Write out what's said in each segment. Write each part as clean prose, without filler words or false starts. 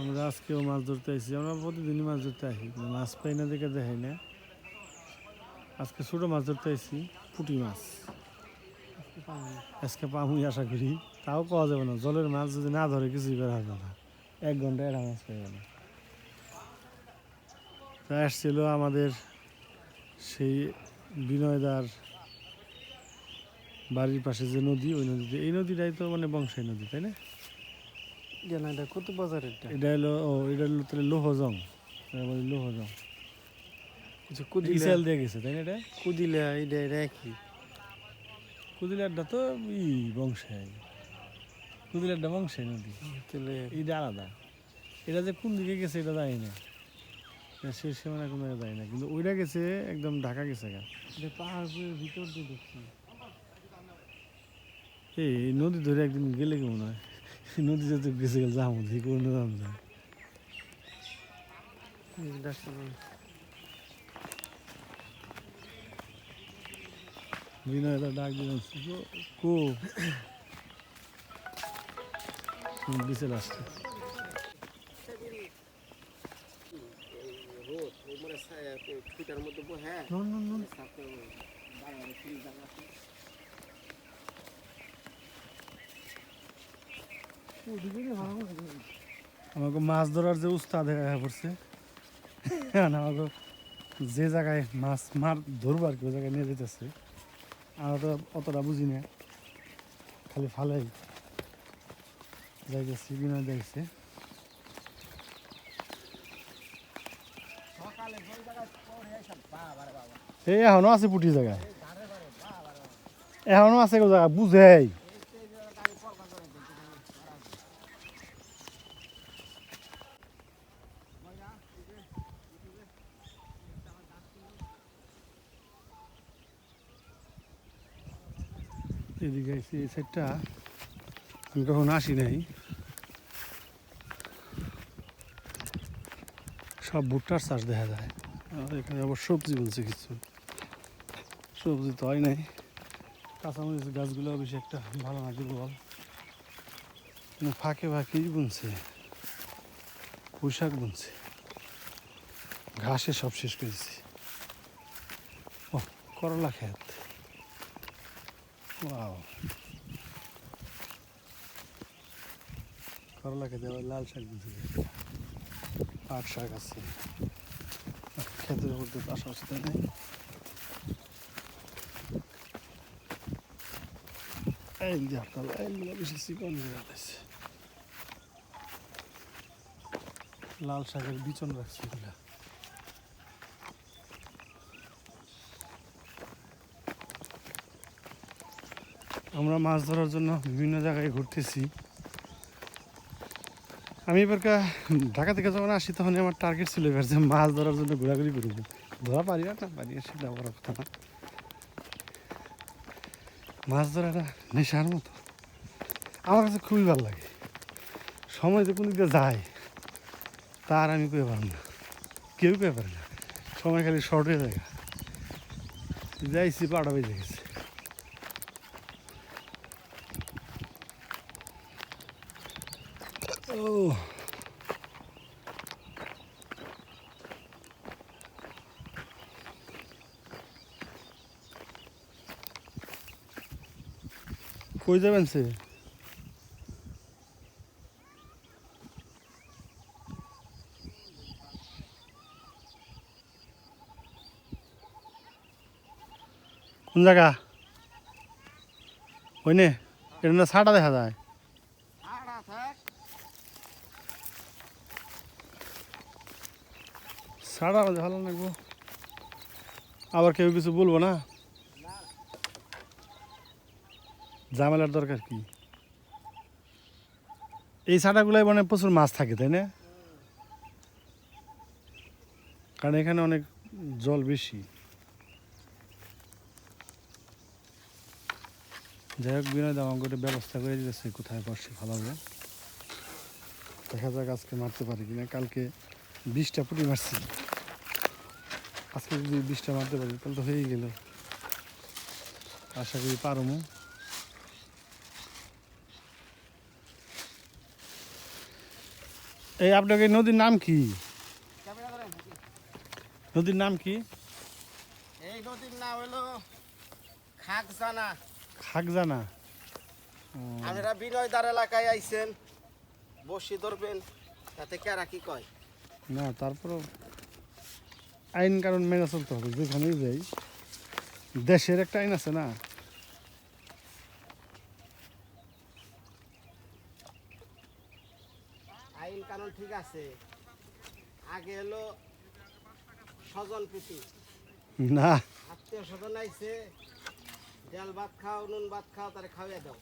আমরা আজকেও মাছ ধরতে আসি, আমরা প্রতিদিনই মাছ ধরতে আসি, মাছ পাই না দেখে দেখাই না। আজকে ছোটো মাছ ধরতে আসি, পুঁটি মাছ। আজকে পামুই আশা করি, তাও পাওয়া যাবে না। জলের মাছ যদি না ধরে কিছুই করা হবে না, 1 ঘন্টা এটা মাছ পাইবে না। তা আসছিল আমাদের সেই বিনয়দার বাড়ির পাশে যে নদী, ওই নদীতে, এই নদীটাই তো মানে বংশাই নদী, তাই না? এটা কত বাজার এটা হলো এটা হলো তাহলে লোহজং, বলি লোহজং। ইসেল দিয়ে গেছে, তাই না? এটা কুদিলা এটা একই। কুদিলারটা তো বংশাই, কুদিলারটা বংশাই নদী, তাহলে এটা আলাদা। এটা যে কোন দিকে গেছে এটা জানি না, শেষ সীমানা কোনো জানি না, কিন্তু ওইটা গেছে একদম ঢাকা গেছে গা। পাহাড়ের ভিতর দিয়ে দেখছি। এই নদী ধরে একদিন গেলে কেমন হয়, নদী যেতে গেছে গেলে যাবো দেখি কোনো দাম যায়। বিনয় তো ডাক দিলেন, কো দিছে লাস্টে। আমাকে মাছ ধরার যে উস্তাদ হয়ে পড়ছে, আমাকে যে জায়গায় মাছ ধরবো আর কি, ওই জায়গায় নিয়ে যেতেছে। আমরা তো অতটা বুঝি না, খালি ফালাই যাইতেছি। বিনয় দেখছে এই এখনো আছে পুটি জায়গায়, এখনো আছে কেউ জায়গা বুঝেই। এদিকে এই সাইডটা আমি কখন আসি নাই, সব ভুট্টার চাষ দেখা যায়। আর এখানে আবার সবজি বলছে কিছু, সবজি তো হয় নাই। কাঁচামরিচ গাছগুলো বেশি একটা ভালো না, কি বল, ফাঁকে ফাঁকেই বুনছে, পুঁইশাক বুনছে, ঘাসে সব শেষ করেছি। ও করলা ক্ষেত, ওয়াও, করলা খেতে আবার লাল শাক বুনছে, পাট শাক আছে, ক্ষেতের মধ্যে পাশাপাশি, তাই নাই? এই যে আপনার এইগুলো বেশি চিকন আছে, লাল শাকের বিচন রাখছে এগুলা। আমরা মাছ ধরার জন্য বিভিন্ন জায়গায় ঘুরতেছি। আমি এবার ঢাকা থেকে যখন আসি তখন আমার টার্গেট ছিল এবার যে মাছ ধরার জন্য ঘোরাঘুরি করব। ধরা পারি না পারি, সেটা বড় কথা না। মাছ ধরাটা নেশার মতো, আমার কাছে খুবই ভালো লাগে। সময় যে কোন দিকে যায় তার আমি পেয়ে পারি না, কেউ পেয়ে পারে না। সময় খালি শর্ট হয়ে যায়, যাইছি 12টা বেজে গেছে। ও কই যাবেন সে? কোন জায়গা? ওই নে, এটা না ছাটা দেখা যায়। ছাড়া ভালো লাগবো, আবার কেউ কিছু বলবো না, ঝামেলার দরকার কি? এই ছাটাগুলাই মানে প্রচুর মাছ থাকে, তাই না? কারণ এখানে অনেক জল বেশি। যাই হোক, বিনয় দাম আমাকে ব্যবস্থা করে দিতেছে কোথায় বসে ভালো হবে। দেখা যাক আজকে মারতে পারি কিনা। কালকে 20টা পুঁটি মারছি, আজকে যদি 20টা মারতে পারি তাহলে তো হয়েই গেল। আশা করি পারমু। এই আপনাকে নদীর নাম কি? নদীর নাম কি? এই নদীর নাম হলো খাকজানা। খাগজানা। আপনারা বিনয়দার এলাকায় আইছেন, বসি ধরবেন, তাতে কেরা কি কয়? না তারপরও আইন কানুন মেনে চলতে হবে, যেখানেই যাই দেশের একটা আইন আছে না। আইন কানুন ঠিক আছে, আগে হলো স্বজন প্রীতি। না আত্মীয় স্বজন আইছে, ডাল ভাত খাও, নুন ভাত খাও, তারে খাওয়াই দাও।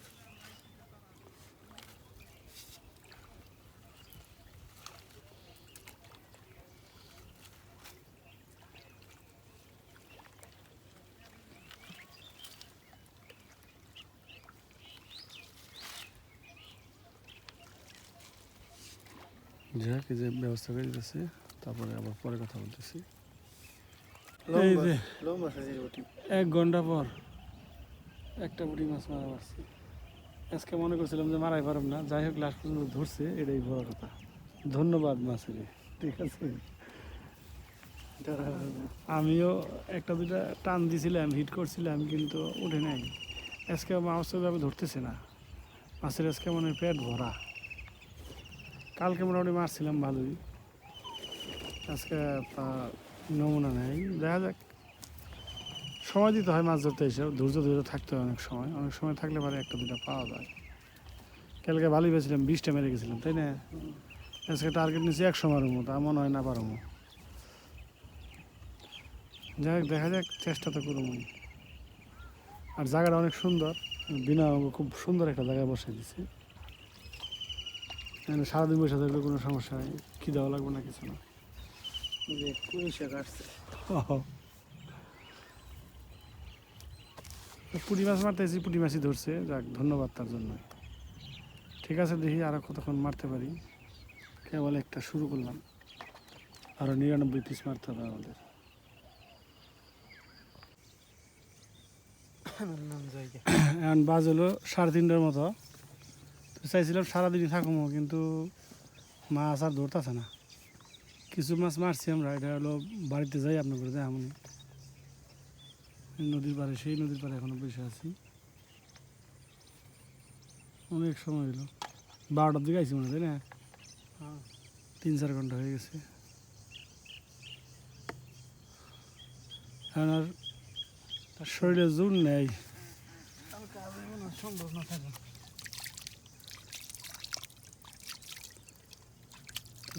যাক এই যে ব্যবস্থা করে দিতেছে, তারপরে আবার পরে কথা বলতেছি। এই যে 1 ঘন্টা পর একটা পুঁটি মাছ মারা পারছি। আজকে মনে করছিলাম যে মারাই পারব না, যাই হোক লাস্ট পর্যন্ত ধরছে, এটাই বড় কথা। ধন্যবাদ মাছের, ঠিক আছে। আমিও একটা দুটা টান দিছিলাম, হিট করছিলাম, কিন্তু উঠে নাই। আজকে মাছ ওইভাবে ধরতেছে না, মাছের আজকে মনে হয় পেট ভরা। কালকে মোটামুটি মারছিলাম ভালোই, আজকে তা নমুনা নেই। দেখা যাক, সময় দিতে হয় মাছ ধরতে এসে, ধৈর্য ধৈর্য থাকতে হয়। অনেক সময় থাকলে পরে একটা দুটা পাওয়া যায়। কালকে ভালোই পেয়েছিলাম, 20টা মেরে গেছিলাম, তাই না? আজকে টার্গেট নিচ্ছি 100 মারের মতো, মনে হয় না পারবো। যাই হোক দেখা যাক, চেষ্টা তো করবো। আর জায়গাটা অনেক সুন্দর, বিনা খুব সুন্দর একটা জায়গায় বসে দিচ্ছে। সারাদিন বসে থাকলে কোনো সমস্যা নেই, খিদাও লাগবে না, কিছু না। পুঁটি মাছ মারতেছি, পুঁটি মাছই ধরছে, যাক ধন্যবাদ তার জন্য। ঠিক আছে, দেখি আরো কতক্ষণ মারতে পারি। কেবল একটা শুরু করলাম, আরো 99 পিস মারতে হবে আমাদের। এখন বাজ হলো 3:30টার মতো। তো চাইছিলাম সারাদিনই থাকবো, কিন্তু মাছ আর ধরতেছে না। কিছু মাছ মারছি আমরা, এটা হলো বাড়িতে যাই আপনার করে দেয় এমন নদীর পাড়ে, সেই নদীর পাড়ে এখনো বসে আছি। অনেক সময় হলো, 12টার দিকে আইসি মনে হয়, তাই না? 3-4 ঘন্টা হয়ে গেছে। এখন আর শরীরে জোর নেই। সম্ভব না থাকে।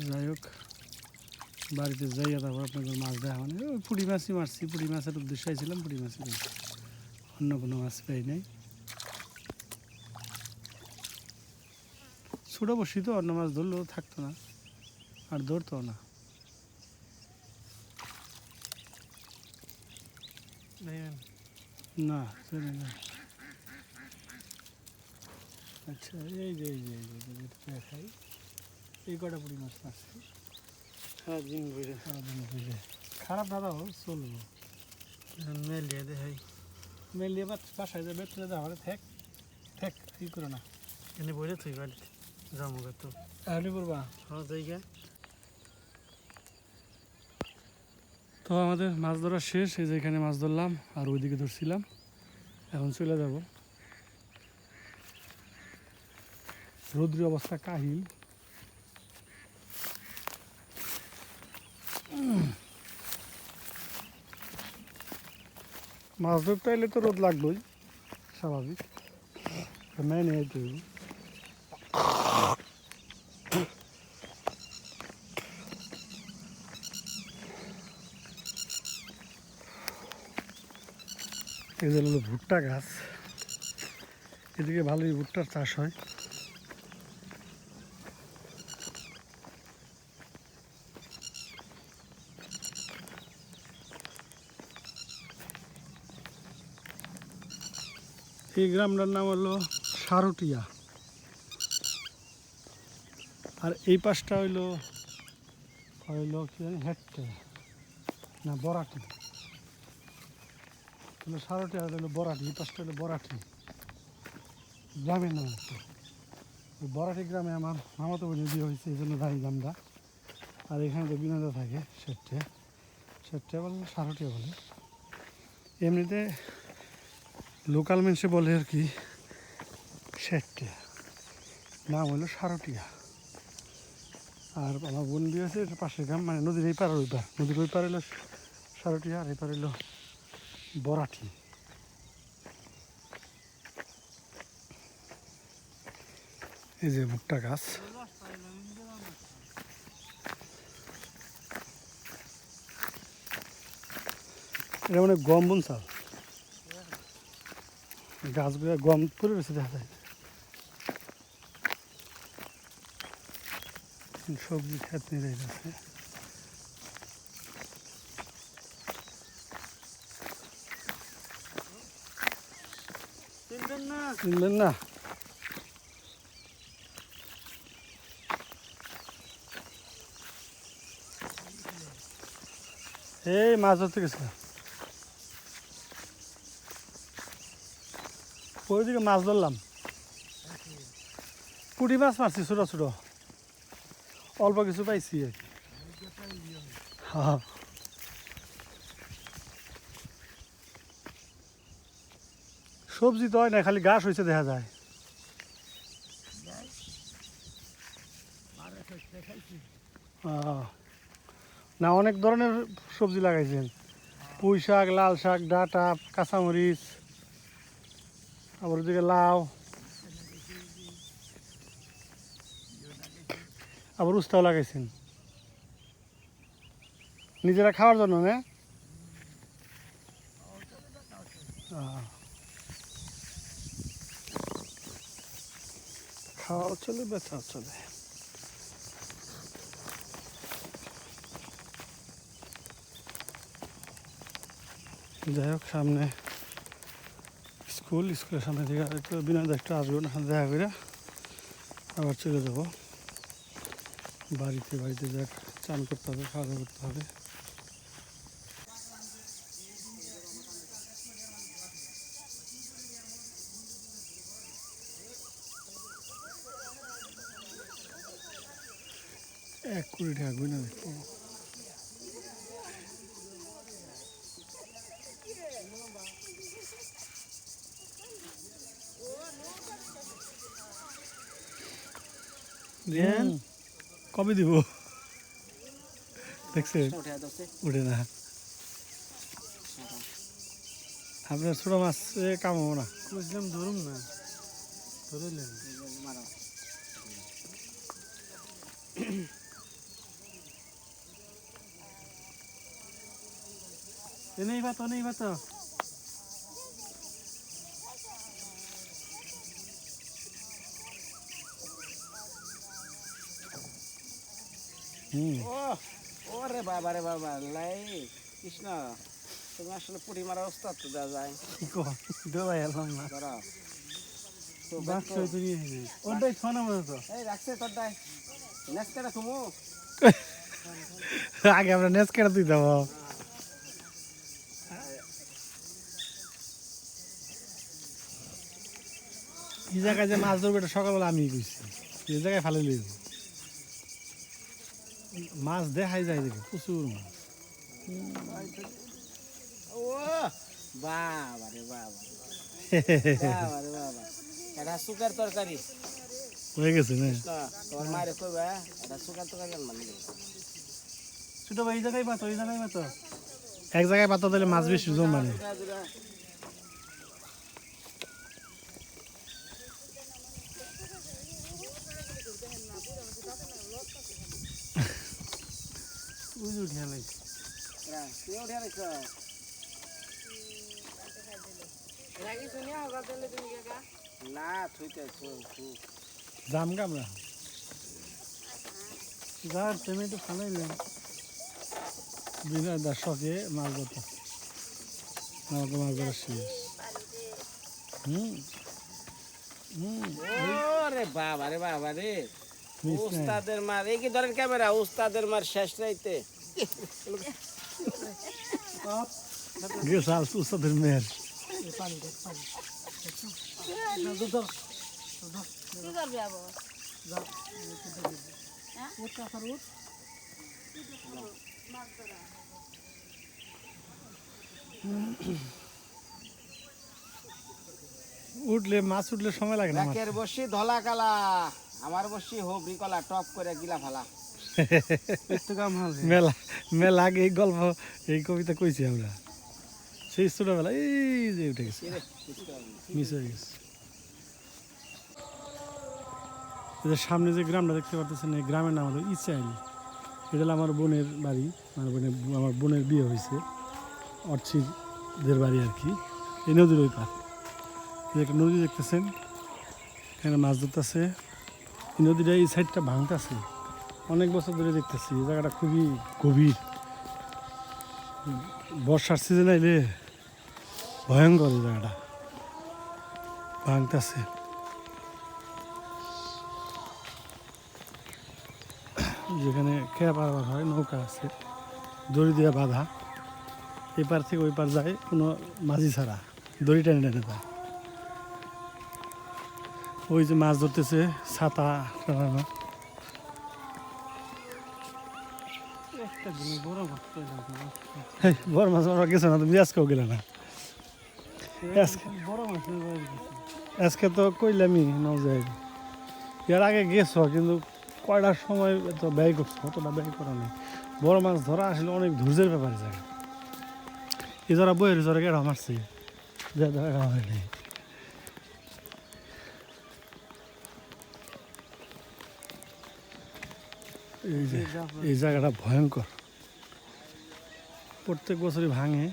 যাই হোক, বাড়িতে যাই, তারপর আপনাদের মাছ দেখা মানে ওই পুঁটি মাছই মারছি। পুঁটি মাছের উদ্দেশ্যে আইছিলাম, পুঁটি মাছই মারছি, অন্য কোনো মাছ পাই নাই। ছোটো বসি তো, অন্য মাছ ধরলেও থাকতো না, আর ধরতো না। না চলে না। আচ্ছা, এই যে দেখাই, এই কটা পুঁটি মাছ মারছি সারাদিন ঘুরে সারাদিন বুঝে। খারাপ না দাও, চলবো। মেলিয়ে দেখাই। মেলিয়ে বাসায় যাবে, তুলে দেওয়া হবে, থেক ই করে না। এনে বইলে তুই বাড়িতে যাবো তো। তাহলে করবা। হ্যাঁ জায়গা। তো আমাদের মাছ ধরা শেষ, এই যে এখানে মাছ ধরলাম, আর ওইদিকে ধরছিলাম। এখন চলে যাব। রৌদ্রের অবস্থা কাহিল। মাছ ধরতে এলে তো রোদ লাগবেই, স্বাভাবিক, মেনে নিতে হবে। এই যে হলো ভুট্টা গাছ, এদিকে ভালোই ভুট্টার চাষ হয়। এই গ্রামটার নাম হলো সারুটিয়া, আর এই পাশটা হইলো কি জানি, হেঁটে না বরাটি, হলো সারুটিয়া, হলো বরাটি। এই পাশটা হলো বরাটি, গ্রামের নাম একটা। ওই বরাটি গ্রামে আমার মামাতো বোনের বিয়ে হয়েছে, এই জন্য যাই আমরা। আর এখানে তো বিনোদা থাকে ষাটটা বলে 60টা বলে, এমনিতে লোকাল মানুষে বলে আর কি 60টা, নাম হলো 60টা। আর আমার বোন বিয়ে আছে এটা পাশের গ্রাম, মানে নদীর এই পার ওই পার, নদীর ওই পার হলো 60টা আর এই পার হলো বরাটি। এই যে ভুট্টা গাছ, এটা মানে গম বুন চাল, গাছগুলো গম পরে রয়েছে দেখা যায়। সবজি খেত নিয়ে যাচ্ছে। চিনবেন না? এই মাছ ধরতে গেছিলাম, ওইদিকে মাছ ধরলাম, পুঁটি মাছ মারছি ছোটো ছোটো, অল্প কিছু পাইছি আর কি। হ্যাঁ, সবজি তো হয় না, খালি ঘাস হয়েছে দেখা যায়। না, অনেক ধরনের সবজি লাগাইছেন, পুঁই শাক, লাল শাক, ডাঁটা, কাঁচামরিচ, আবার ওদিকে লাউ, আবার উস্তাও লাগাইছেন নিজেরা খাওয়ার জন্য না? খাওয়াও চলে, বেচাও চলে। যাই হোক, সামনে স্কুলের সামনে থেকে একটু বিনোদ একটু আসবো, দেখা করে আবার চলে যাবো বাড়িতে যাক, চান করতে হবে, খাওয়া দাওয়া করতে হবে। এক কোটি টাকা গুই না দেখবো। কবে দিব দেখছে? উঠে না, আপনার ছোট মাছ কামাবো না, বুঝলাম, ধরুন না, ধরলেন নেই ভাত। ওরে বাবা রে বাবা, লাই কৃষ্ণ, তুমি আসলে পুঁটি মারা ওস্তাদ তো দেওয়া যায়। রাখছে তোর দায় নেসকাটা তুমি আগে আমরা নেস কেটে দিই দেবো। এই জায়গায় যে মাছ ধরবে, এটা সকালবেলা আমি কইছি, এই জায়গায় ফালে লইব, মাছ দেখাই যায় দেখে প্রচুর মাছ। ও বাবা রে বাবা, বাবা রে বাবা, এটা সুগার তরকারি হয়ে গেছে না? তোমার মায়ের কইবা এটা সুগার তরকারি মানে ছোট ভাই, এই জায়গায় পাতো, এই জায়গায় পাতো, এক জায়গায় পাতো দিলে মাছ বেশি জম মানে। না থুইতে জাম কামড়া যার টমেটো ফালাইলেন বিনা দর্শকে মাছ ধরতে, আমাকে মাছ ধরা শেষ। ওরে বাবা রে বাবা রে, উস্তাদের মার, এই কি ধরেন ক্যামেরা, উস্তাদের মার শেষ রাইতে গেছাল উস্তাদের মেয়ের। কি করবি আবার? উঠলে মাছ উঠলে সময় লাগে না ব্যাকের বসি ধলা কালা আমার বসি হবরি কলা টপ করে গিলা ফালা মেলা মেলা আগে এই গল্প এই কবিতা কইছি আমরা সেই ছোটবেলা এই যে উঠে গেছে মিস হয়ে গেছে এদের সামনে যে গ্রামটা দেখতে পাচ্ছেন এই গ্রামের নাম হলো ইচাইল। এটা হলো আমার বোনের বাড়ি, আমার বোনের বিয়ে হয়েছে অর্চিদের বাড়ি আর কি। এই নদীর ওই পার একটা নদী দেখতেছেন, এখানে মাছ ধরতেছে। এই নদীটা এই সাইডটা ভাঙতেছে, অনেক বছর ধরে দেখতেছি। এই জায়গাটা খুবই গভীর, বর্ষার সিজন আইলে ভয়ঙ্কর এই জায়গাটা ভাঙতেছে। যেখানে খেয়া পারাবার হয়, নৌকা আছে দড়ি দিয়ে বাঁধা, এপার থেকে ওই পার যায় কোনো মাঝি ছাড়া, দড়ি টেনে টেনে যায়। ওই যে মাছ ধরতেছে ছাতা টানানো। বড় মাছ মারা গেছে না, তুমি আজকেও গেলে না। আজকে তো কইলামই নাও যাই, এর আগে গেছো কিন্তু কয়টার সময় তো ব্যয় করছো, অতটা ব্যয় করা নেই। বড় মাছ ধরা আসলে অনেক ধৈর্যের ব্যাপারে যায়। এ যারা বইয়ের যারা কেটা মারছে যা দেখা হয়নি। এই যে এই জায়গাটা ভয়ঙ্কর, প্রত্যেক বছরই ভাঙে।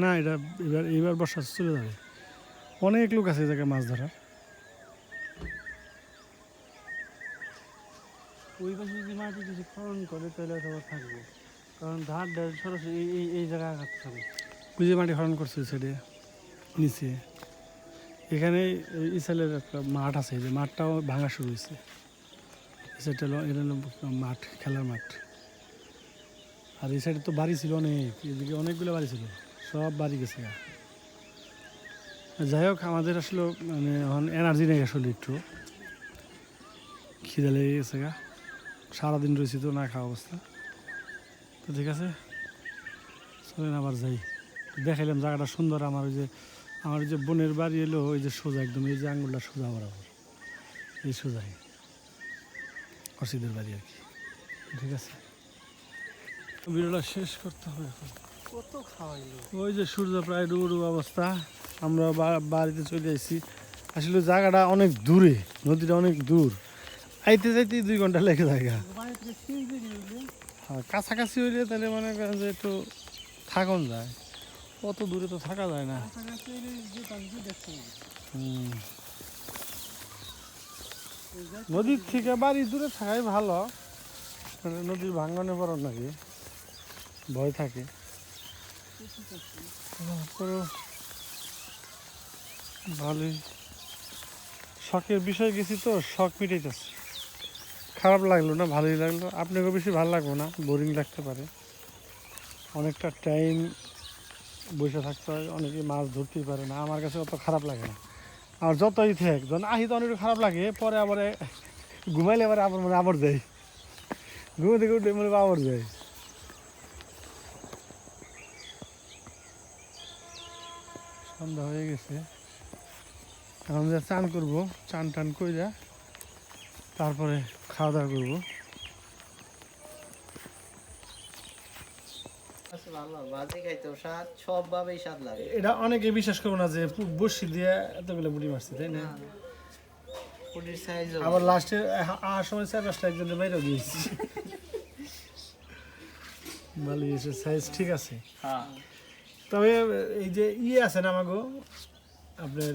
না, এটা এবার বর্ষা চলে যাবে। অনেক লোক আছে এই জায়গায় মাছ ধরার। ওই পাশে যদি মাটি কিছু খনন করে তাহলে তোমার থাকবে, কারণ ধার ধার সরাসরি এই জায়গায় আঘাত করে। ওই যে মাটি খনন করছে সেটা নিচে, এখানে ইসালের একটা মাঠ আছে, যে মাঠটাও ভাঙা শুরু হয়েছে। সেটা হলো এটা হলো মাঠ, খেলার মাঠ। আর এই সাইডে তো বাড়ি ছিল অনেক, এদিকে অনেকগুলো বাড়ি ছিল, সব বাড়ি গেছে। যাই হোক, আমাদের আসলে মানে এখন এনার্জি নেই আসলে, একটু খিদে লেগে গেছে গা, সারাদিন রয়েছি তো না খাওয়া অবস্থা। তো ঠিক আছে, চলেন আবার যাই। দেখাইলাম জায়গাটা সুন্দর। আমার ওই যে বোনের বাড়ি এলো ওই যে সোজা একদম, এই যে আঙুলটা সোজা বরাবর, এই সোজাই অসিদের বাড়ি আর কি। ঠিক আছে, ভিডিওটা শেষ করতে হবে এখন। কত খাওয়াইলো, ওই যে সূর্য প্রায় ডুবু অবস্থা, আমরা বাড়িতে চলে আসছি। আসলে জায়গাটা অনেক দূরে, নদীটা অনেক দূর, আইতে যাইতে 2 ঘন্টা লেগে যায়। হ্যাঁ, কাছাকাছি হইলে তাহলে মনে করেন যে একটু থাকুন যায়, অত দূরে তো থাকা যায় না। নদীর থেকে বাড়ি দূরে থাকাই ভালো, মানে নদীর ভাঙনে পড়ার নাকি ভয় থাকে। ভালোই শখের বিষয় গেছি তো, শখ মিটাইতেছে। খারাপ লাগলো না, ভালোই লাগলো। আপনাকেও বেশি ভালো লাগবো না, বোরিং লাগতে পারে। অনেকটা টাইম বসে থাকতে হয়, অনেকে মাছ ধরতেই পারে না। আমার কাছে অত খারাপ লাগে না, আর যতই থাক যখন আহি তো অনেক খারাপ লাগে। পরে আবার ঘুমাইলে আবার আবার যাই, ঘুমে থেকে উঠে মনে আবার যাই। সন্ধ্যা হয়ে গেছে, এখন যা চান করবো, চান টান কইরা তারপরে খাওয়া দাওয়া করবো। এটা অনেকে বিশ্বাস করবো না যে বসি দিয়ে এতগুলো বুড়ি মারছে, তাই না? আবার লাস্টে আসার সময় 4-5টা একজনের বাইরেও দিয়েছি। ভালো সাইজ ঠিক আছে। তবে এই যে আছে না আমাগো আপনার